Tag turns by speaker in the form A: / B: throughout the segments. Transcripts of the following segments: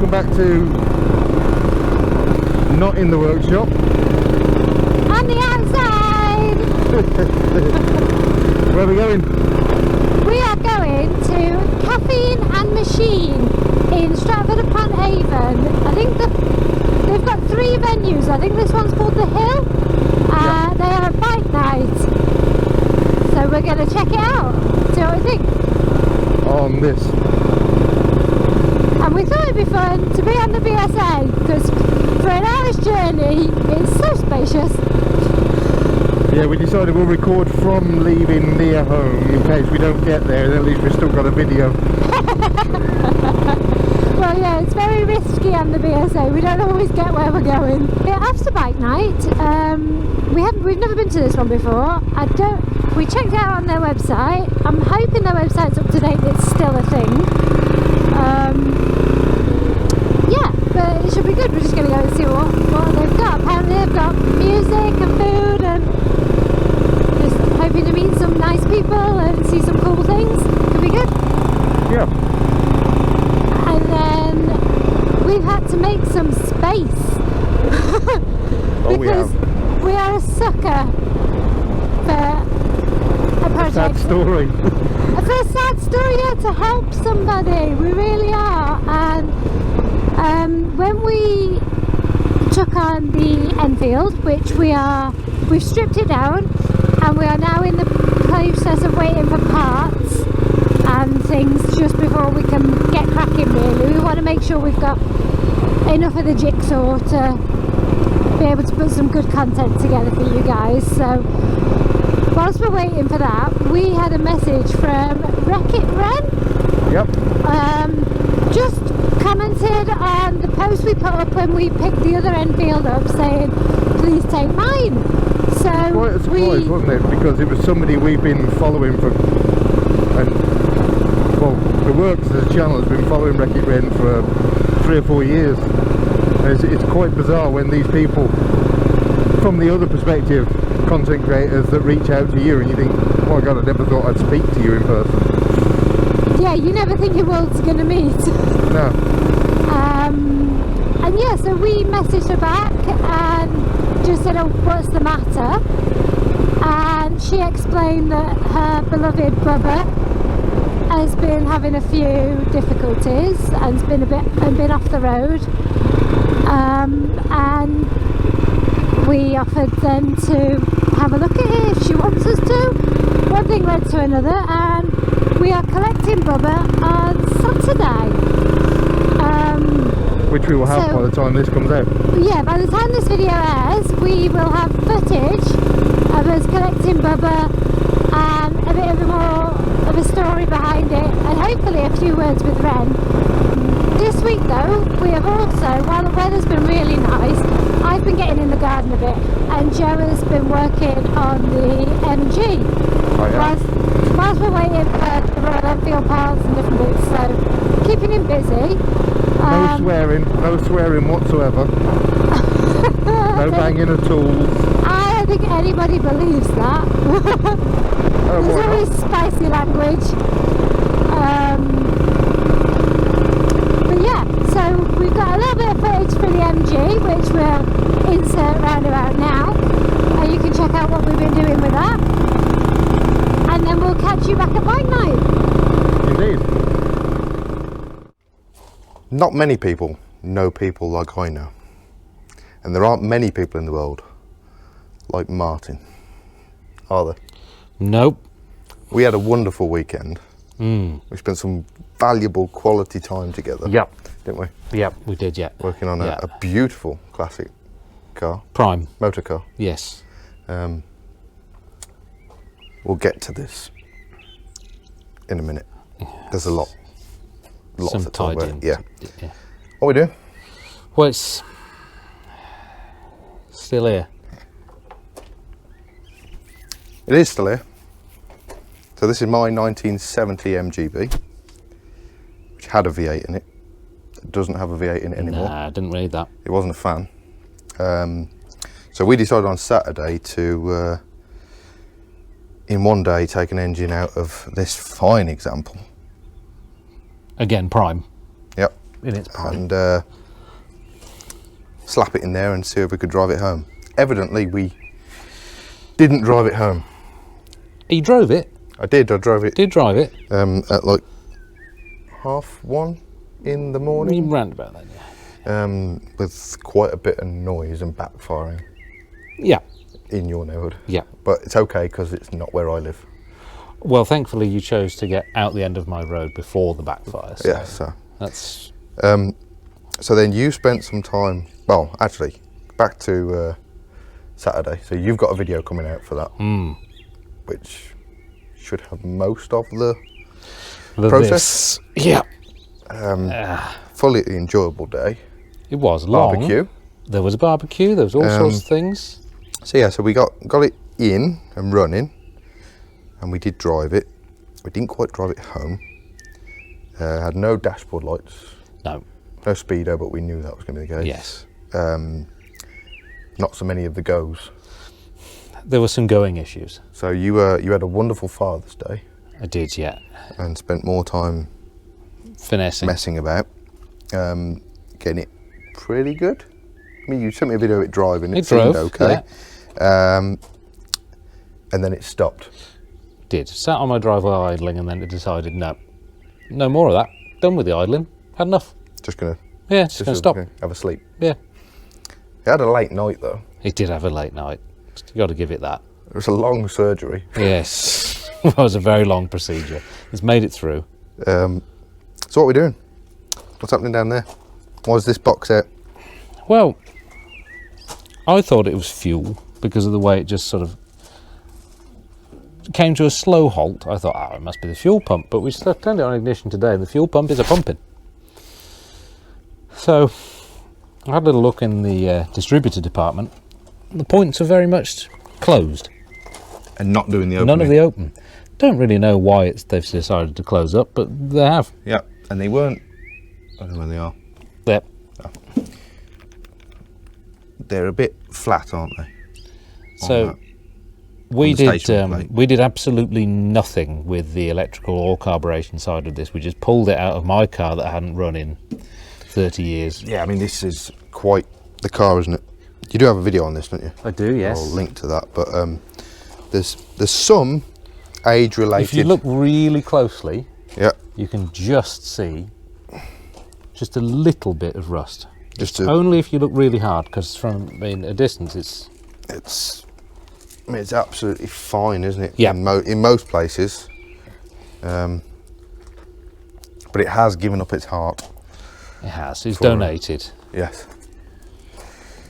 A: welcome back to Not in the Workshop.
B: On the outside!
A: Where are we going?
B: We are going to Caffeine and Machine in Stratford-upon-Avon. I think they've got 3 venues. I think this one's called The Hill.
A: Yeah.
B: They are a bike night. So we're going to check it out. See what we think.
A: On this.
B: And we thought it'd be fun to be on the BSA because for an hour's journey it's so spacious.
A: Yeah, we decided we'll record from leaving near home in case we don't get there, and at least we've still got a video.
B: Well, yeah, it's very risky on the BSA. We don't always get where we're going. Yeah, after bike night, we've never been to this one before. We checked it out on their website. I'm hoping their website's up to date. It's still a thing. Yeah, but it should be good. We're just going to go and see what they've got. Apparently they've got music and food, and just hoping to meet some nice people and see some cool things. Could be good.
A: Yeah.
B: And then we've had to make some space.
A: Oh, we
B: because
A: have.
B: we are a sucker for a project.
A: Sad story.
B: For a sad story, yeah, to help somebody. We really are. And when we took on the Enfield, which we've stripped it down, and we are now in the process of waiting for parts and things just before we can get cracking. Really, we want to make sure we've got enough of the jigsaw to be able to put some good content together for you guys. So whilst we're waiting for that, we had a message from wreckitwren.
A: Yep.
B: Just commented on the post we put up when we picked the other Enfield up, saying please take mine. So
A: Quite a surprise, wasn't it? Because it was somebody we've been following for, and well, the Works as a channel has been following wreckitwren for 3 or 4 years. It's quite bizarre when these people, from the other perspective, content creators that reach out to you and you think, oh my god, I never thought I'd speak to you in person.
B: Yeah, you never think your world's going to meet.
A: No.
B: And yeah, so we messaged her back and just said, oh, what's the matter? And she explained that her beloved Bubba has been having a few difficulties and been off the road. And we offered then to have a look at it if she wants us to. One thing led to another, and we are collecting Bubba on Saturday.
A: Which we will have by the time this comes out.
B: Yeah, by the time this video airs, we will have footage of us collecting Bubba and a bit more of a story behind it, and hopefully a few words with Ren. This week though, we have also, while the weather's been really nice, I've been getting in the garden a bit, and Joe has been working on the MG.
A: Oh, yeah.
B: Whilst we're waiting for the Royal Enfield parts and different bits, so keeping him busy.
A: No swearing whatsoever. No banging of tools.
B: I don't think anybody believes that. There's always spicy language. But yeah, so we've got a little bit of footage for the MG, which we'll insert round about now. And you can check out what we've been doing with that. And then we'll catch you back at bike night.
A: Indeed.
C: Not many people know people like I know. And there aren't many people in the world like Martin, are there?
D: Nope.
C: We had a wonderful weekend.
D: Mm.
C: We spent some valuable quality time together.
D: Yep.
C: Didn't we?
D: Yep, we did, yeah.
C: Working on a beautiful classic car.
D: Prime.
C: Motor car.
D: Yes.
C: We'll get to this in a minute. There's a lot. Lots
D: Some
C: to talk
D: tied
C: about.
D: in.
C: Yeah.
D: Yeah.
C: What we do?
D: Well, it's still here.
C: It is still here. So this is my 1970 MGB, which had a V8 in it. It doesn't have a V8 in it anymore.
D: Nah, I didn't read that.
C: It wasn't a fan. So we decided on Saturday to, in one day, take an engine out of this fine example.
D: Again, Prime.
C: Yep.
D: in its prime.
C: and slap it in there and see if we could drive it home. Evidently, we didn't drive it home.
D: He drove it.
C: I drove it
D: Did drive it.
C: at like 1:30 in the morning.
D: Round about that, yeah.
C: With quite a bit of noise and backfiring
D: Yeah.
C: in your neighbourhood.
D: Yeah.
C: But it's okay because it's not where I live.
D: Well, thankfully you chose to get out the end of my road before the backfire. So
C: Yeah, so.
D: that's
C: So then you spent some time, well, actually, back to Saturday. So you've got a video coming out for that, which should have most of the process.
D: Yeah.
C: Fully enjoyable day.
D: It was long.
C: Barbecue.
D: There was a barbecue. There was all sorts of things.
C: So yeah, so we got it in and running, and we did drive it. We didn't quite drive it home. Had no dashboard lights,
D: No.
C: no speedo, but we knew that was going to be the case.
D: Yes.
C: Not so many of the goes.
D: There were some going issues.
C: So you had a wonderful Father's Day
D: I did, yeah.
C: and spent more time
D: Finessing.
C: messing about, getting it pretty good. I mean, you sent me a video of it driving. It seemed
D: drove,
C: okay. And then it stopped.
D: Did. Sat on my driveway idling, and then it decided, no more of that. Done with the idling. Had enough.
C: Just gonna
D: Just going to stop.
C: have a sleep.
D: Yeah.
C: It had a late night though.
D: It did have a late night. You got to give it that.
C: It was a long surgery.
D: Yes. It was a very long procedure. It's made it through.
C: So what are we doing? What's happening down there? Why is this box out?
D: Well, I thought it was fuel because of the way it just sort of came to a slow halt. I thought, it must be the fuel pump, but we turned it on ignition today and the fuel pump is a pumping. So I had a little look in the distributor department. The points are very much closed.
C: And not doing the opening.
D: None of the open. Don't really know why they've decided to close up, but they have.
C: Yeah, and they weren't. I don't know where they are.
D: Yep.
C: They're a bit flat, aren't they?
D: So we did absolutely nothing with the electrical or carburation side of this. We just pulled it out of my car that I hadn't run in 30 years.
C: Yeah, I mean, this is quite the car, isn't it? You do have a video on this, don't you?
D: I do, yes.
C: I'll link to that, but there's some age-related.
D: If you look really closely,
C: yeah,
D: you can just see just a little bit of rust.
C: just
D: Only if you look really hard, because from a distance
C: it's absolutely fine, isn't it?
D: Yeah.
C: In most places, but it has given up its heart.
D: It has. It's
C: For-
D: donated.
C: Yes.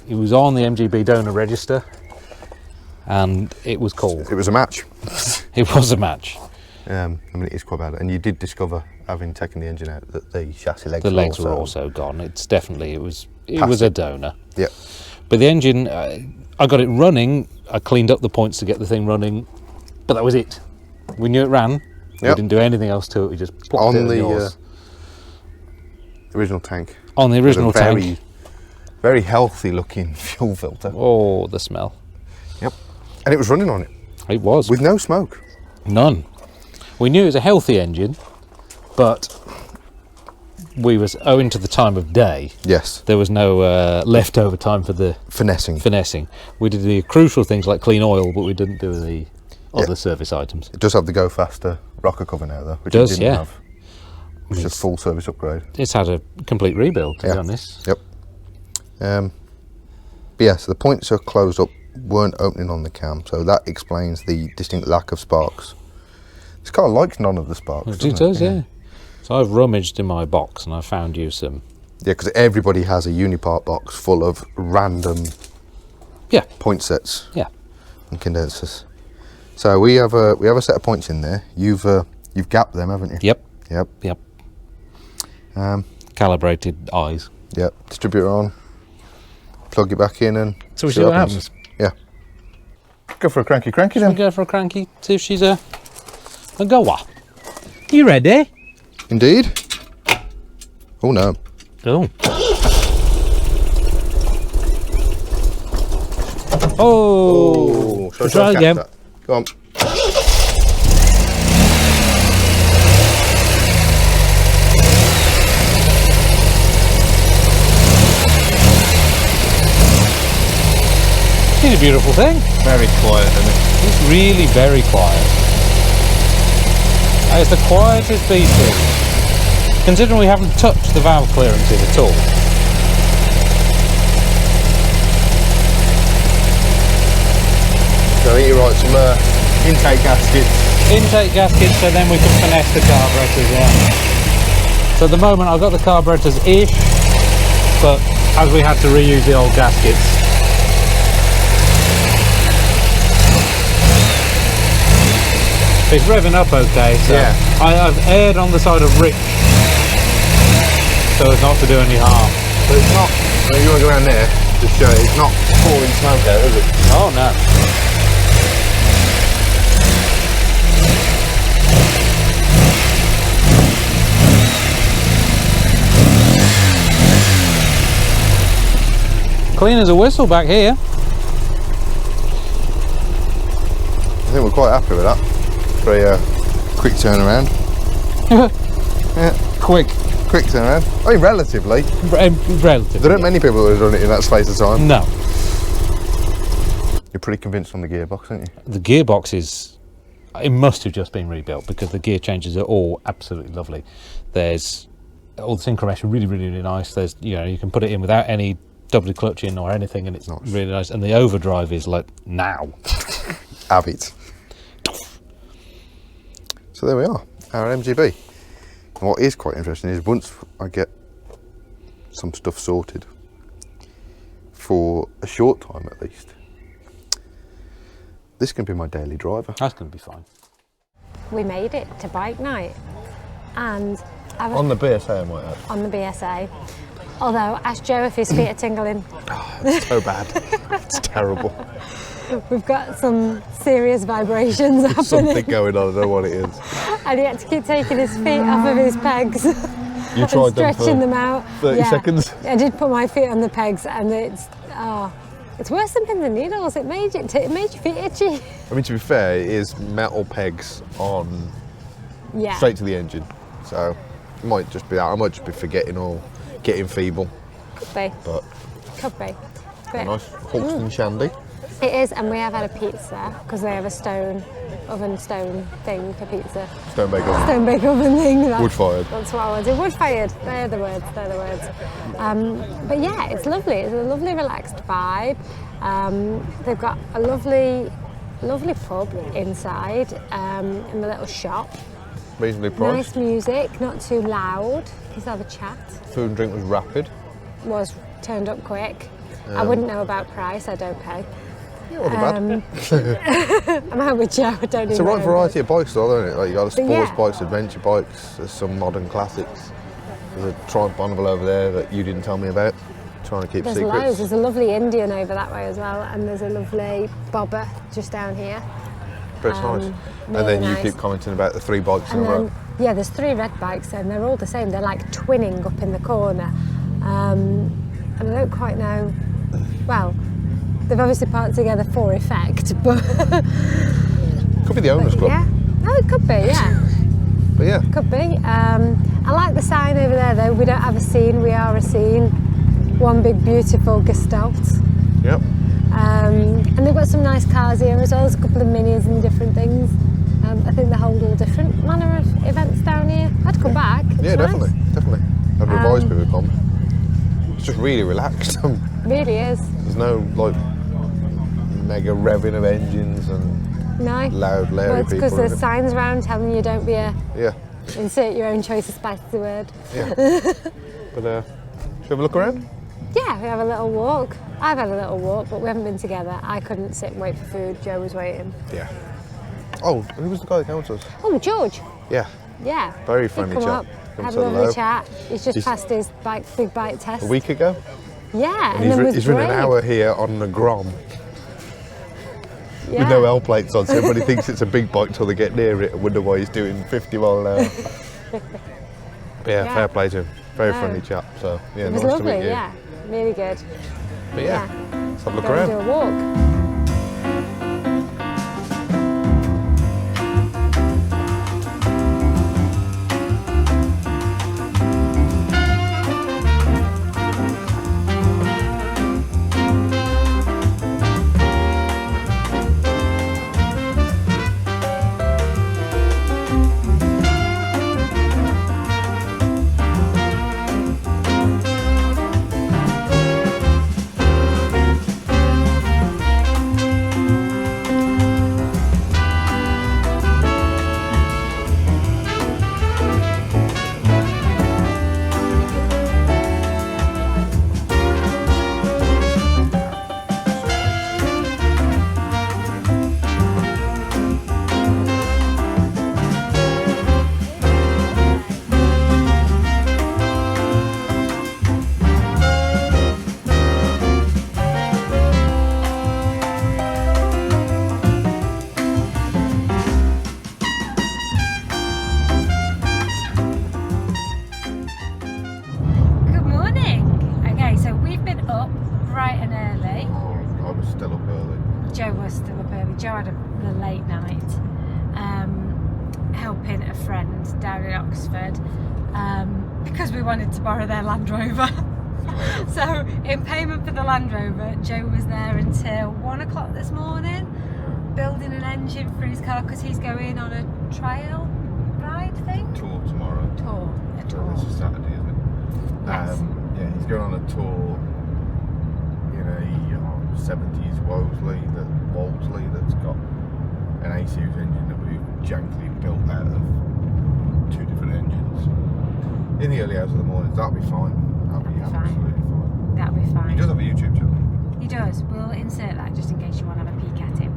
D: It was on the MGB donor register, and it was called.
C: It was a match.
D: It was a match.
C: I mean, it is quite bad, and you did discover, having taken the engine out, that the chassis legs.
D: The legs were also gone. It's definitely it was a donor.
C: Yeah.
D: But the engine, I got it running. I cleaned up the points to get the thing running, but that was it. We knew it ran. We
C: Yep.
D: didn't do anything else to it. We just plopped
C: On
D: it in
C: the
D: yours.
C: original tank.
D: On the original
C: With a very,
D: tank.
C: very healthy looking fuel filter.
D: Oh, the smell.
C: Yep. And it was running on it
D: It was.
C: with no smoke.
D: None. We knew it was a healthy engine, but we was owing to the time of day.
C: Yes.
D: There was no leftover time for the
C: Finessing.
D: We did the crucial things like clean oil, but we didn't do the other service items.
C: It does have the Go Faster rocker cover now, though, which
D: Does,
C: it didn't
D: yeah.
C: have. Which is a full service upgrade.
D: It's had a complete rebuild, to be
C: Yeah.
D: honest.
C: Yep. But yeah, so the points are closed up, weren't opening on the cam, so that explains the distinct lack of sparks. This car likes none of the sparks.
D: It
C: doesn't
D: does, yeah. So I've rummaged in my box and I found you some.
C: Yeah, because everybody has a Unipart box full of random
D: Yeah.
C: point sets
D: Yeah.
C: and condensers. So we have a set of points in there. You've gapped them, haven't you?
D: Yep.
C: Yep.
D: Calibrated eyes.
C: Yep. Distributor on. Plug it back in and
D: So we see what happens.
C: Yeah. Go for a cranky
D: We
C: then.
D: go for a cranky, see if she's a goer. You ready?
C: Indeed. Oh no.
D: Oh. Oh.
C: Shall I
D: Try
C: and catch
D: again.
C: that? Go on.
D: It's a beautiful thing.
C: Very quiet, isn't it?
D: It's really very quiet. It's the quietest beastie. Considering we haven't touched the valve clearances at all.
C: So I think you're right, some intake gaskets.
D: Intake gaskets, so then we can finesse the carburetors, yeah. So at the moment I've got the carburetors-ish, but as we had to reuse the old gaskets. It's revving up okay, so
C: Yeah.
D: I've aired on the side of rich, so as not to do any harm.
C: But it's not, when you want to go around there, to show it's not pouring smoke out, is it?
D: Oh no. Clean as a whistle back here.
C: I think we're quite happy with that. Very quick turnaround. Yeah,
D: Quick.
C: quick turnaround. I mean, relatively.
D: Relatively.
C: There aren't many people who have done it in that space of time.
D: No.
C: You're pretty convinced on the gearbox, aren't you?
D: The gearbox is, it must have just been rebuilt because the gear changes are all absolutely lovely. There's all the synchromesh are really, really, really nice. There's, you know, you can put it in without any doubly clutching or anything, and it's
C: Nice.
D: really nice. And the overdrive is like now.
C: Have it. So there we are, our MGB. And what is quite interesting is once I get some stuff sorted, for a short time at least, this can be my daily driver.
D: That's going to be fine.
B: We made it to bike night, and I was
C: On the BSA, I might add.
B: on the BSA. Although, ask Joe if his feet are tingling.
C: It's so bad. It's terrible.
B: We've got some serious vibrations happening.
C: Something going on, I don't know what it is.
B: And he had to keep taking his feet off of his pegs.
C: You
B: and
C: tried them
B: stretching
C: for
B: them out.
C: 30 seconds?
B: I did put my feet on the pegs, and it's worse than pins and needles. It made your feet itchy.
C: I mean, to be fair, it is metal pegs on
B: Yeah.
C: straight to the engine. So it might just be that. I might just be forgetting or getting feeble.
B: Could be.
C: But
B: Could be.
C: a nice Holston shandy.
B: It is, and we have had a pizza because they have a stone thing for pizza.
C: Stone bake oven.
B: Stone bake oven thing.
C: Wood fired.
B: That's what I wanted. Wood fired. They're the words. But yeah, it's lovely. It's a lovely, relaxed vibe. They've got a lovely pub inside in the little shop.
C: Reasonably priced.
B: Nice music, not too loud. Let's have a chat.
C: Food and drink was rapid.
B: Was turned up quick. I wouldn't know about price. I don't pay.
C: Yeah, wasn't bad.
B: I'm out with Joe. I don't
C: It's a
B: even
C: right
B: know.
C: variety of bikes though, isn't it? Like you got the
B: But
C: sports
B: yeah.
C: bikes, adventure bikes, there's some modern classics. There's a Triumph Bonneville over there that you didn't tell me about. Trying to keep
B: There's
C: secrets.
B: loads. There's a lovely Indian over that way as well, and there's a lovely Bubba just down here.
C: But it's nice.
B: really
C: And then you
B: nice.
C: keep commenting about the 3 bikes in
B: And
C: a row.
B: then, yeah, there's 3 red bikes and they're all the same. They're like twinning up in the corner. And I don't quite know, well, they've obviously parked together for effect, but
C: Could be the owners club.
B: yeah. Oh, it could be, yeah.
C: But yeah,
B: Could be. I like the sign over there though. We don't have a scene, we are a scene. One big beautiful gestalt.
C: yep.
B: And they've got some nice cars here as well. There's a couple of minis and different things. I think they hold all different manner of events down here. I'd come back. It's
C: Yeah,
B: nice.
C: definitely. I'd advise people to come. It's just really relaxed.
B: Really is.
C: There's no like mega revving of engines and
B: No.
C: loud,
B: Well,
C: leery
B: it's
C: people.
B: because there's
C: and-
B: signs around telling you don't be a
C: Yeah,
B: insert your own choice of spicy word.
C: yeah. But should we have a look around?
B: Yeah, we have a little walk. I've had a little walk, but we haven't been together. I couldn't sit and wait for food. Joe was waiting.
C: Yeah. Oh, who was the guy that came to us?
B: Oh, George.
C: Yeah,
B: Yeah.
C: Very
B: He'd
C: friendly
B: come
C: chap.
B: up,
C: Come
B: had
C: to
B: a
C: the
B: lovely
C: low.
B: chat. He's just
C: He's-
B: passed his big bike test.
C: a week ago.
B: Yeah,
C: And
B: and then was
C: he's ridden an
B: brave.
C: hour here on the Grom
B: Yeah.
C: with no L plates on, so everybody thinks it's a big bike till they get near it and wonder why he's doing 50 mile an hour. But yeah,
B: Yeah.
C: fair play to him. Very
B: No.
C: friendly chap. So yeah,
B: It was
C: nice
B: lovely,
C: to meet you.
B: yeah. Really good.
C: But yeah, let's have a look
B: Go and
C: around.
B: do a walk. early. Joe had a late night, helping a friend down in Oxford, because we wanted to borrow their Land Rover. So in payment for the Land Rover, Joe was there until 1 o'clock this morning, building an engine for his car because he's going on a trail ride thing.
C: Tour tomorrow.
B: A tour.
C: This is Saturday, isn't it?
B: Yes.
C: Yeah, he's going on a tour in a 70s Wolseley that's got an A-series engine that we've jankily built out of 2 different engines. In the early hours of the mornings, that'll be fine. That'll be absolutely fine.
B: That'll be fine.
C: He does have a YouTube channel.
B: He does. We'll insert that just in case you want to have a peek at him.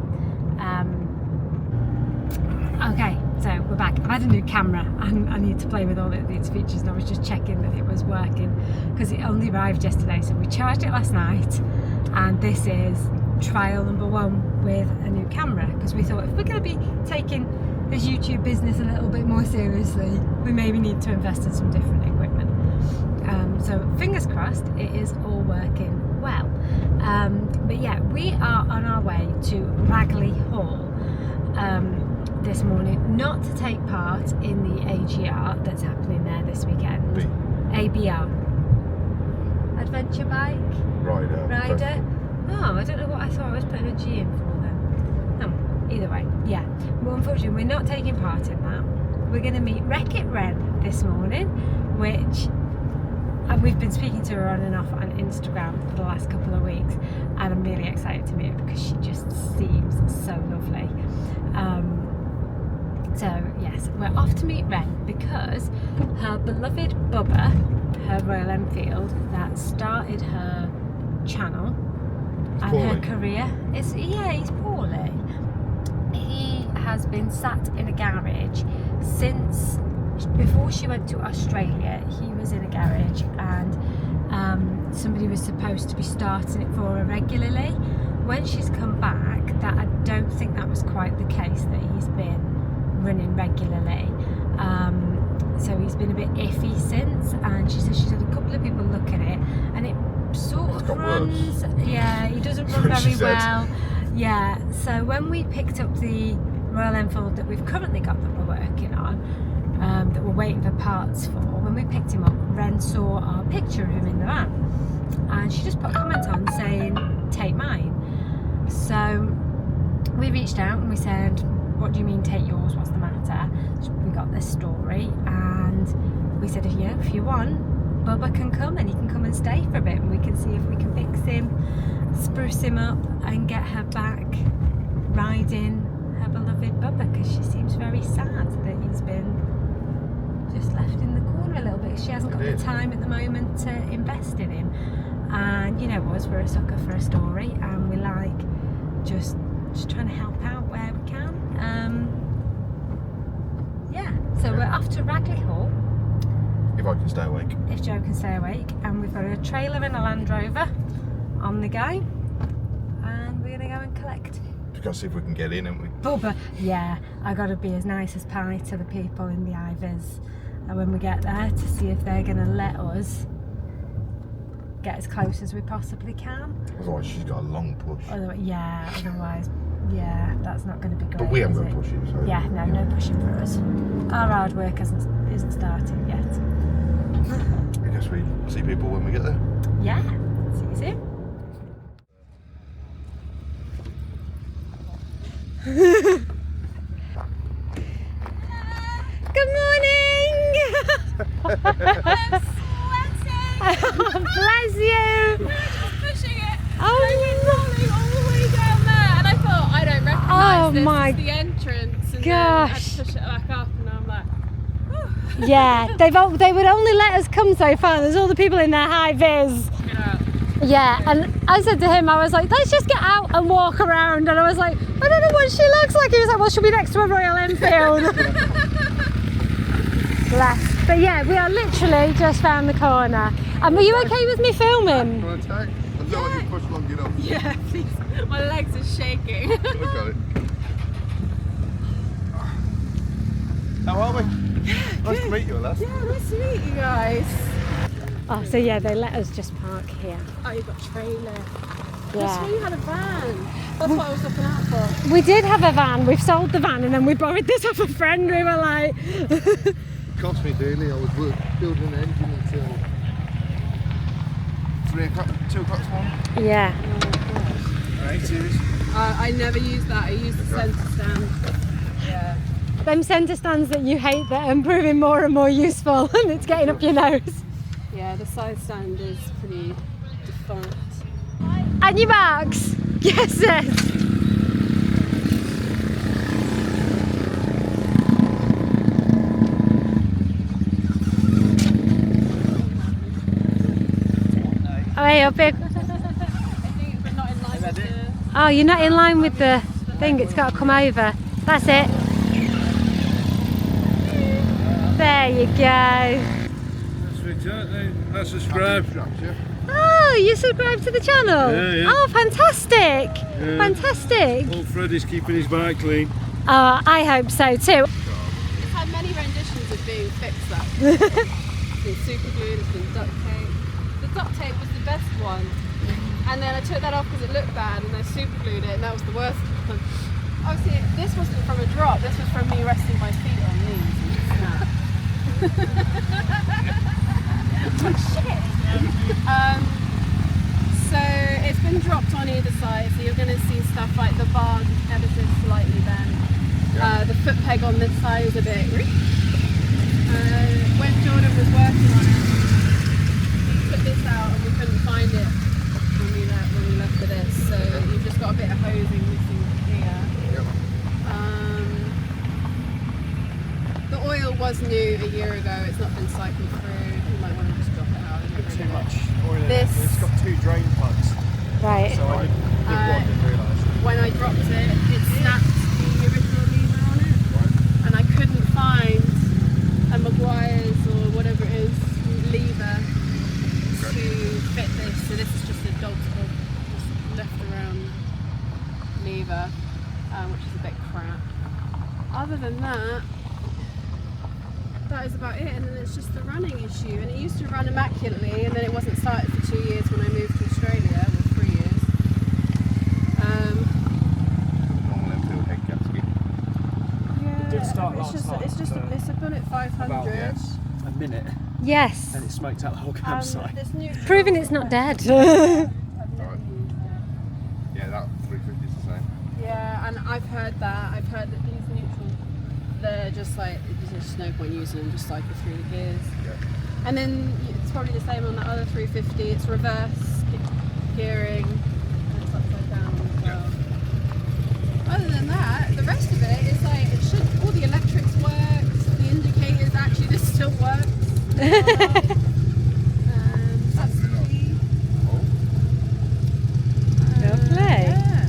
B: Okay, so we're back. I've had a new camera and I need to play with all its features, and I was just checking that it was working because it only arrived yesterday. So we charged it last night, and this is trial number 1 with a new camera, because we thought if we're going to be taking this YouTube business a little bit more seriously, we maybe need to invest in some different equipment. So fingers crossed it is all working well. But yeah, we are on our way to Ragley Hall this morning, not to take part in the AGR that's happening there this weekend. ABR. Adventure Bike Rider. Oh, I don't know what I thought I was putting a G in for then. Oh, either way, yeah. Well, unfortunately, we're not taking part in that. We're going to meet wreckitwren this morning, which we've been speaking to her on and off on Instagram for the last couple of weeks, and I'm really excited to meet her because she just seems so lovely. So yes, we're off to meet Ren because her beloved Bubba, her Royal Enfield, that started her channel and her career, he's poorly. He has been sat in a garage since before she went to Australia. He was in a garage, and somebody was supposed to be starting it for her regularly. When she's come back, that I don't think that was quite the case, that he's been running regularly. So he's been a bit iffy since, and she says she's had a couple of people look at it, and it sort of runs. Yeah, he doesn't run very well. Yeah, so when we picked up the Royal Enfield that we've currently got that we're working on, that we're waiting for parts for, when we picked him up, Ren saw our picture of him in the van, and she just put a comment on saying, take mine. So we reached out and we said, what do you mean take yours, what's the matter? So we got this story, and we said, if you want, Bubba can come, and he can come and stay for a bit, and we can see if we can fix him, spruce him up, and get her back riding her beloved Bubba, because she seems very sad that he's been just left in the corner a little bit. She hasn't got the time at the moment to invest in him, and you know us, we're a sucker for a story, and we like just trying to help out where we can. So we're off to Ragley Hall.
C: If I can stay awake.
B: If Joe can stay awake, and we've got a trailer and a Land Rover on the go, and we're gonna go and collect.
C: We've got to see if we can get in, haven't we?
B: Bubba, yeah, I got to be as nice as pie to the people in the Ivers, and when we get there, to see if they're gonna let us get as close as we possibly can.
C: Otherwise, she's got a long push.
B: Otherwise, that's not going to be great.
C: But we haven't got to push it, so.
B: Yeah, no pushing for us. Our hard work isn't started yet.
C: I guess we see people when we get there.
B: Yeah, see you soon. Good morning!
E: I'm sweating!
B: Bless you!
E: We were just pushing it.
B: Oh,
E: I've been rolling all the way down there, and I thought, I don't recognise this
B: my
E: as the entrance, and
B: gosh.
E: then I had to push it back up, and I'm like, whew.
B: yeah, they would only let us come so far. There's all the people in their high vis. Yeah, and I said to him, I was like, let's just get out and walk around. And I was like, I don't know what she looks like. He was like, well, she'll be next to a Royal Enfield. Bless. But yeah, we are literally just round the corner. And were you okay with me filming?
C: Want to tag? I feel like you pushed long enough.
E: Yeah, please. My legs are shaking.
C: Look at it. How are we? Nice to meet you, lass.
E: Yeah, nice to meet you guys.
B: Oh, so yeah, they let us just park here.
E: Oh, you've got a trailer. That's why you had a van. That's what I was looking out for.
B: We did have a van. We've sold the van and then we borrowed this off a friend. We were like...
A: It cost me dearly. I was building an engine until 2 o'clock this morning.
B: Yeah.
A: Alright, serious?
E: I never used that. I used the centre stand. Yeah.
B: Them centre stands that you hate that are proving more and more useful and it's getting up your nose.
E: Yeah, the side stand is pretty defunct.
B: And your marks? Yes, yes. Oh, hey, up here. Oh, you're not in line with the thing. It's got to come over. That's it. There you go.
F: That's subscribe.
B: Oh, you subscribed to the channel?
F: Yeah.
B: Oh, fantastic. Fantastic.
F: Old Freddie's keeping his bike clean.
B: Oh, I hope so too.
E: It's had many renditions of being fixed up. It's been super glued, it's been duct tape. The duct tape was the best one. And then I took that off because it looked bad and I super glued it and that was the worst one. Obviously, this wasn't from a drop, this was from me resting my feet on these and it snapped. Oh shit! So it's been dropped on either side, so you're going to see stuff like the bar ever so slightly bent. The foot peg on this side is a bit. When Jordan was working on it, he put this out and we couldn't find it when we left for this. So you've just got a bit of hosing missing here. The oil was new a year ago. It's not been cycled through. You might want to just drop it out.
F: Too much oil in
E: This-
F: it. It's got 2 drain plugs.
B: Right.
F: So I didn't realise.
E: When I dropped it, it snapped the original lever on it, and I couldn't find a Maguire's or whatever it is lever to fit this. So this is just a dog's just left around lever, which is a bit crap. Other than that, that is about it, and then it's just the running issue. And it used to run immaculately, and then it wasn't started for 2 years when I moved to Australia, or 3 years.
A: Normal Enfield head gasket.
E: Yeah,
F: did start last
E: it's
F: night,
E: a bullet 500.
F: About a minute
B: Yes.
F: and it smoked out the whole campsite.
E: This neutral,
B: Proving it's not dead.
A: Alright. Yeah, that 350 is the same.
E: yeah, and I've heard that. I've heard that these neutrals, they're just like, there's just no point using them, just cycle through the gears.
A: Yeah.
E: And then it's probably the same on the other 350. It's reverse gearing, and it's upside down as well. Other than that, the rest of it is like, it should, all the electrics works, the indicators, actually this still works. That's the key.
B: Lovely.
E: Yeah.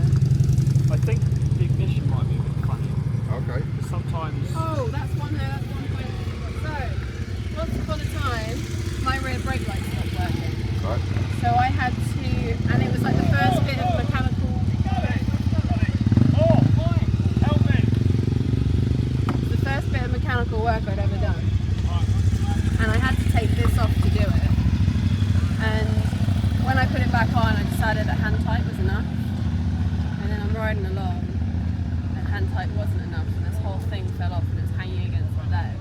F: I think the ignition might be a bit funny.
A: Okay.
F: Because sometimes
E: Oh, that's one point. So, once upon a time, my rear brake light stopped working.
A: Right.
E: So I had to, and it was like the first bit of mechanical. The first bit of mechanical work I'd ever done. And I had to take this off to do it. And when I put it back on, I decided that hand tight was enough. And then I'm riding along, and hand tight wasn't enough, and this whole thing fell off and it's hanging against the leg.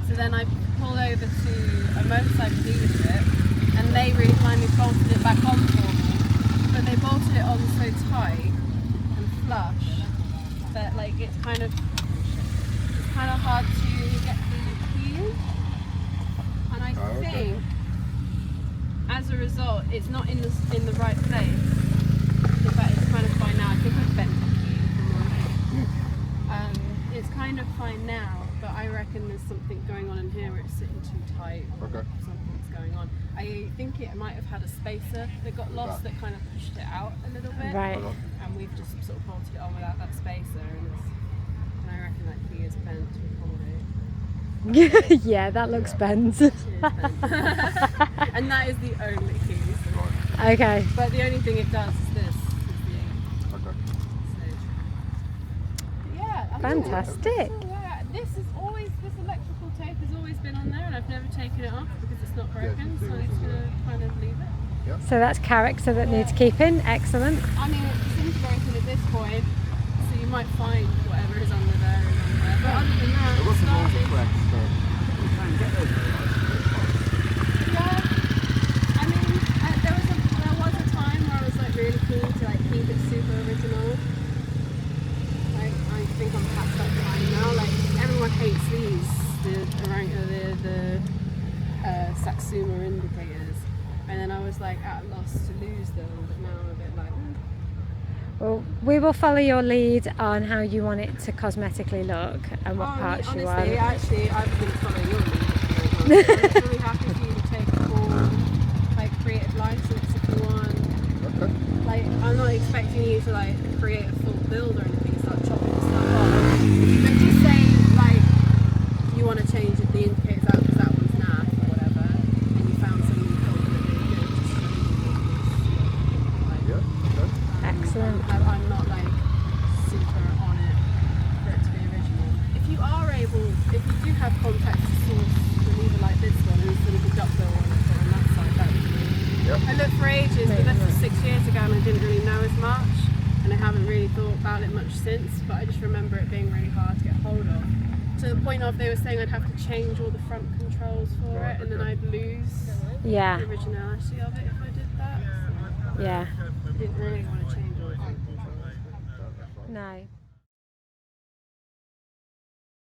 E: So then I pulled over to a motorcycle dealership, and they really kindly bolted it back on for me. But they bolted it on so tight and flush that like it's kind of hard to get the key in. And I
A: Oh, okay.
E: think as a result, it's not in the right place. In fact, it's kind of fine now. I think I've bent the key. It's kind of fine now, but I reckon there's something going on in here where it's sitting too tight.
A: Okay.
E: Something's going on. I think it might have had a spacer that got lost that kind of pushed it out a little bit.
B: Right.
E: And we've just sort of bolted it on without that spacer, and I reckon that key is bent to accommodate.
B: Yeah, that looks bent.
E: It is bent. And that is the only key. So.
B: Okay.
E: But the only thing it does is this. Is the
A: Okay.
E: so. Yeah. I think
B: Fantastic.
E: that's all right. This electrical tape has always been on there, and I've never taken it off because it's not broken. So I'm just gonna kind of leave it.
C: Yeah.
B: So that's character that needs keeping. Excellent.
E: I mean, it seems broken at this point, so you might find whatever is under there is under there. But other than that, it's started.
F: You can get those.
E: Yeah. I mean, there was a time where I was like really keen to like keep it super original. Like I think I'm past that time now. Like everyone hates these, the Satsuma indicators, and then I was like at a loss to lose them. But now I'm a bit like.
B: Well, we will follow your lead on how you want it to cosmetically look and what parts you want.
E: Honestly, actually, I'm going to follow your lead. I'm really happy for you to take a full, like, creative license if you want.
C: Okay.
E: Like, I'm not expecting you to like create a full build or anything, start chopping stuff off. But just say like you want to change the indicators out because that one's naff or whatever, and you found something you thought would be good. Just like,
C: Yeah. Okay.
B: Excellent.
E: I'm not like super on it for it to be original. If you are able, if you do have contacts to source the lever like this one instead of the duckbill one on that side, that would be good.
C: Yep.
E: I looked for ages, but this was 6 years ago and I didn't really know as much, and I haven't really thought about it much since, but I just remember it being really hard to get hold of. To the point of they were saying I'd have to change all the front controls for it, and then I'd lose
B: Yeah.
E: the originality of it if I did that.
B: Yeah.
E: I didn't really want to change all the front controls.
B: No.